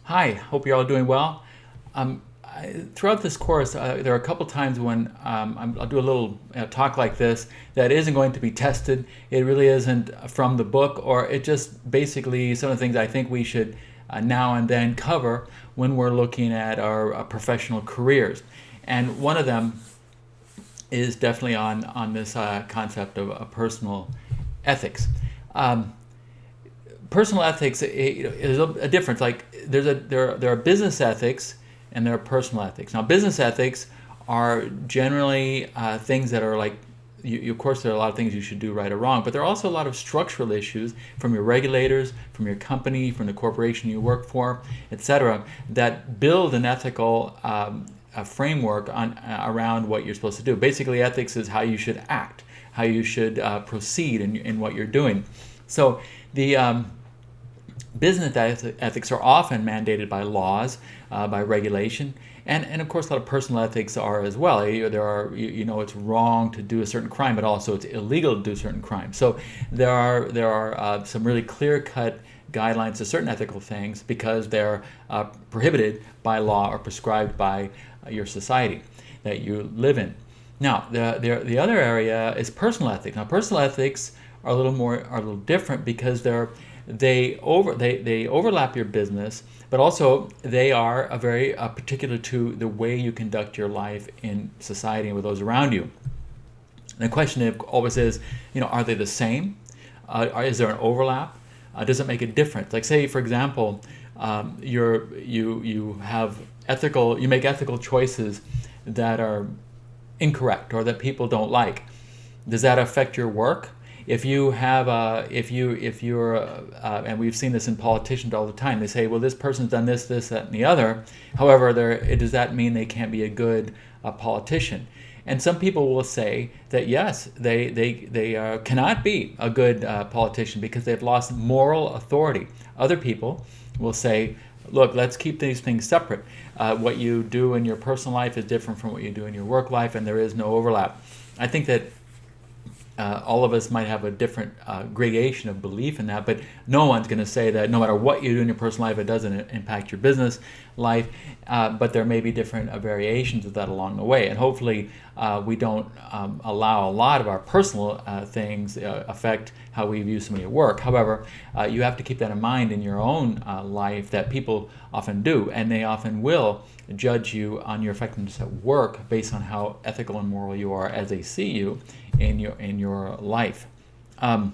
Hi, hope you're all doing well. Throughout this course, there are a couple times when I'll do a little talk like this that isn't going to be tested. It really isn't from the book, or it just basically some of the things I think we should now and then cover when we're looking at our professional careers. And one of them is definitely on this concept of personal ethics. Um, Personal ethics is a difference. Like there are business ethics and there are personal ethics. Now, business ethics are generally things that are like of course, there are a lot of things you should do right or wrong, but there are also a lot of structural issues from your regulators, from your company, from the corporation you work for, etc., that build an ethical a framework around what you're supposed to do. Basically, ethics is how you should act, how you should proceed in what you're doing. So the business ethics are often mandated by laws, by regulation, and of course a lot of personal ethics are as well. There are it's wrong to do a certain crime, but also it's illegal to do certain crimes. So there are some really clear-cut guidelines to certain ethical things because they're prohibited by law or prescribed by your society that you live in. Now, the other area is personal ethics. Now, personal ethics are a little different because they overlap your business, but also they are a very particular to the way you conduct your life in society and with those around you. And the question always is, are they the same? Is there an overlap? Does it make a difference? Like, say, for example, you make ethical choices that are incorrect or that people don't like. Does that affect your work? If you have if you're and we've seen this in politicians all the time, they say, well, this person's done this, that, and the other. However, does that mean they can't be a good politician? And some people will say that yes, they cannot be a good politician because they've lost moral authority. Other people will say, look, let's keep these things separate. What you do in your personal life is different from what you do in your work life, and there is no overlap. I think that all of us might have a different gradation of belief in that, but no one's going to say that no matter what you do in your personal life, it doesn't impact your business life, but there may be different variations of that along the way. And hopefully we don't allow a lot of our personal things affect how we view somebody at work. However, you have to keep that in mind in your own life that people often do, and they often will judge you on your effectiveness at work based on how ethical and moral you are as they see you in your life. Now,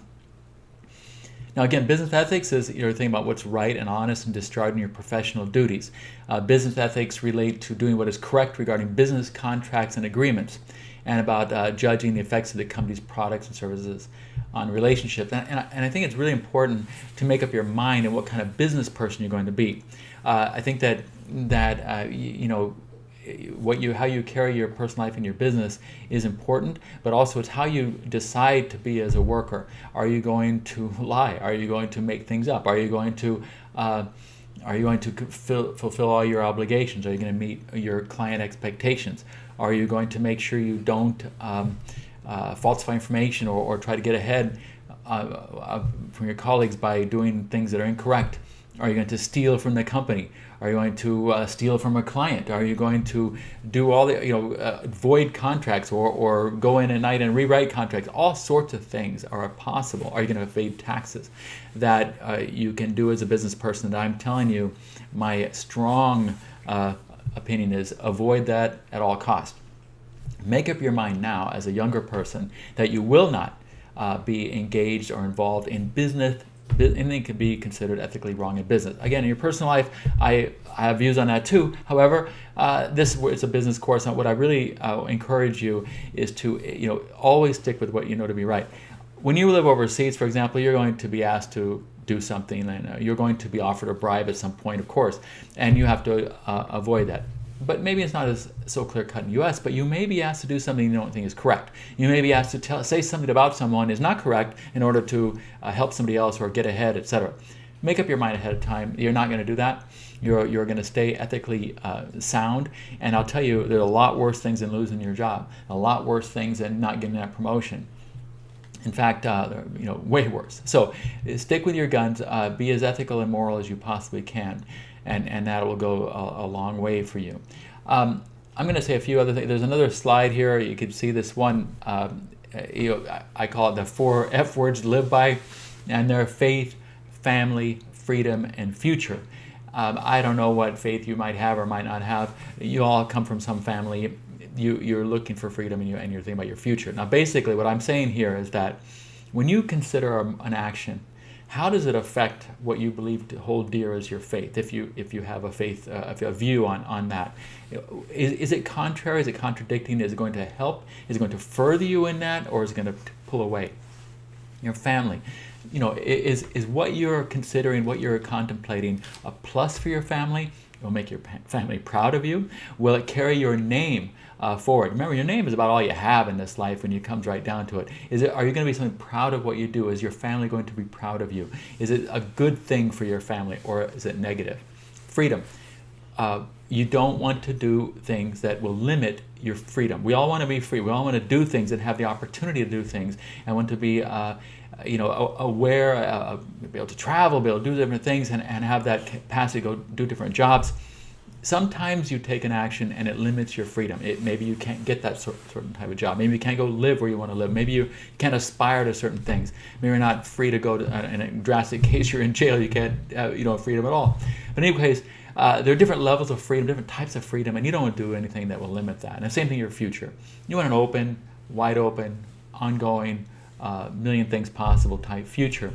again, business ethics is you're thinking about what's right and honest and discharging your professional duties. Business ethics relate to doing what is correct regarding business contracts and agreements, and about judging the effects of the company's products and services on relationships. And I think it's really important to make up your mind on what kind of business person you're going to be. I think that how you carry your personal life in your business is important, but also it's how you decide to be as a worker. Are you going to lie? Are you going to make things up? Are you going to fulfill all your obligations? Are you going to meet your client expectations? Are you going to make sure you don't falsify information or try to get ahead from your colleagues by doing things that are incorrect? Are you going to steal from the company? Are you going to steal from a client? Are you going to do all the void contracts or go in at night and rewrite contracts? All sorts of things are possible. Are you going to evade taxes? That you can do as a business person. That I'm telling you, my strong opinion is avoid that at all costs. Make up your mind now as a younger person that you will not be engaged or involved in business. Anything could be considered ethically wrong in business. Again, in your personal life, I have views on that too. However, this is a business course, and what I really encourage you is to always stick with what you know to be right. When you live overseas, for example, you're going to be asked to do something, and you're going to be offered a bribe at some point, of course, and you have to avoid that. But maybe it's not so clear-cut in the U.S., but you may be asked to do something you don't think is correct. You may be asked to say something about someone is not correct in order to help somebody else or get ahead, etc. Make up your mind ahead of time. You're not going to do that. You're going to stay ethically sound. And I'll tell you, there are a lot worse things than losing your job, a lot worse things than not getting that promotion. In fact, way worse. So stick with your guns. Be as ethical and moral as you possibly can, and that will go a long way for you. I'm going to say a few other things. There's another slide here. You can see this one. I call it the 4 F words to live by, and they're faith, family, freedom, and future. I don't know what faith you might have or might not have. You all come from some family. You're looking for freedom, and you're thinking about your future. Now, basically, what I'm saying here is that when you consider an action, how does it affect what you believe to hold dear as your faith? If you have a faith, a view on that, is it contrary? Is it contradicting? Is it going to help? Is it going to further you in that, or is it going to pull away? Your family, is what you're considering, what you're contemplating, a plus for your family? It will make your family proud of you. Will it carry your name forward? Remember, your name is about all you have in this life when it comes right down to it. Are you going to be something proud of what you do? Is your family going to be proud of you? Is it a good thing for your family, or is it negative? Freedom. You don't want to do things that will limit your freedom. We all want to be free. We all want to do things and have the opportunity to do things, and want to be aware, be able to travel, be able to do different things, and have that capacity to go do different jobs. Sometimes you take an action and it limits your freedom. Maybe you can't get that certain type of job. Maybe you can't go live where you want to live. Maybe you can't aspire to certain things. Maybe you're not free to go to, in a drastic case, you're in jail, you can't have freedom at all. But in any case, there are different levels of freedom, different types of freedom, and you don't want to do anything that will limit that. And the same thing your future. You want an open, wide open, ongoing, million things possible type future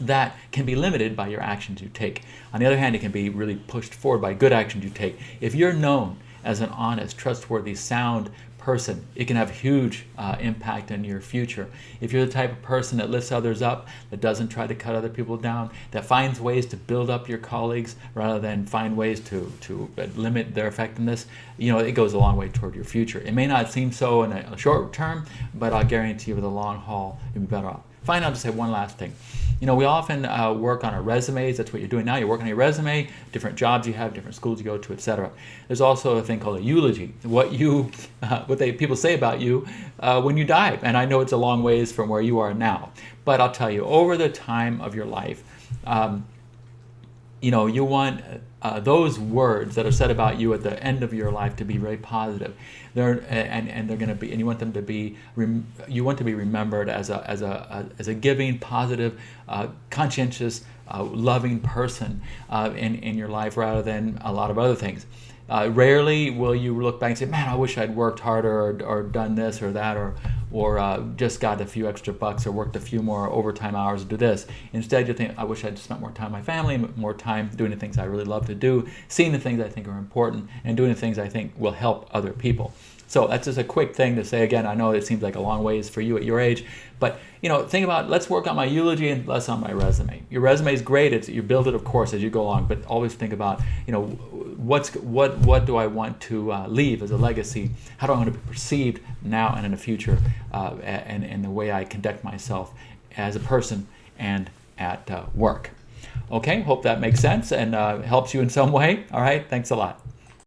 that can be limited by your actions you take. On the other hand, it can be really pushed forward by good actions you take. If you're known as an honest, trustworthy, sound person, it can have huge impact on your future. If you're the type of person that lifts others up, that doesn't try to cut other people down, that finds ways to build up your colleagues rather than find ways to limit their effectiveness, it goes a long way toward your future. It may not seem so in a short term, but I'll guarantee you with the long haul, you'll be better off. Finally, I'll just say one last thing. We often work on our resumes. That's what you're doing now. You're working on your resume, different jobs you have, different schools you go to, etc. There's also a thing called a eulogy, what people say about you when you die. And I know it's a long ways from where you are now. But I'll tell you, over the time of your life, you want those words that are said about you at the end of your life to be very positive. They're going to be, and you want them to be. You want to be remembered as a giving, positive, conscientious, loving person in your life, rather than a lot of other things. Rarely will you look back and say, "Man, I wish I'd worked harder, or done this or that, or just got a few extra bucks, or worked a few more overtime hours to do this." Instead, you think, "I wish I'd spent more time with my family, more time doing the things I really love to do, seeing the things I think are important, and doing the things I think will help other people." So that's just a quick thing to say. Again, I know it seems like a long ways for you at your age, but think about, let's work on my eulogy and less on my resume. Your resume is great. You build it, of course, as you go along, but always think about, what do I want to leave as a legacy? How do I want to be perceived now and in the future, and the way I conduct myself as a person and at work. Okay, hope that makes sense and helps you in some way. All right, thanks a lot.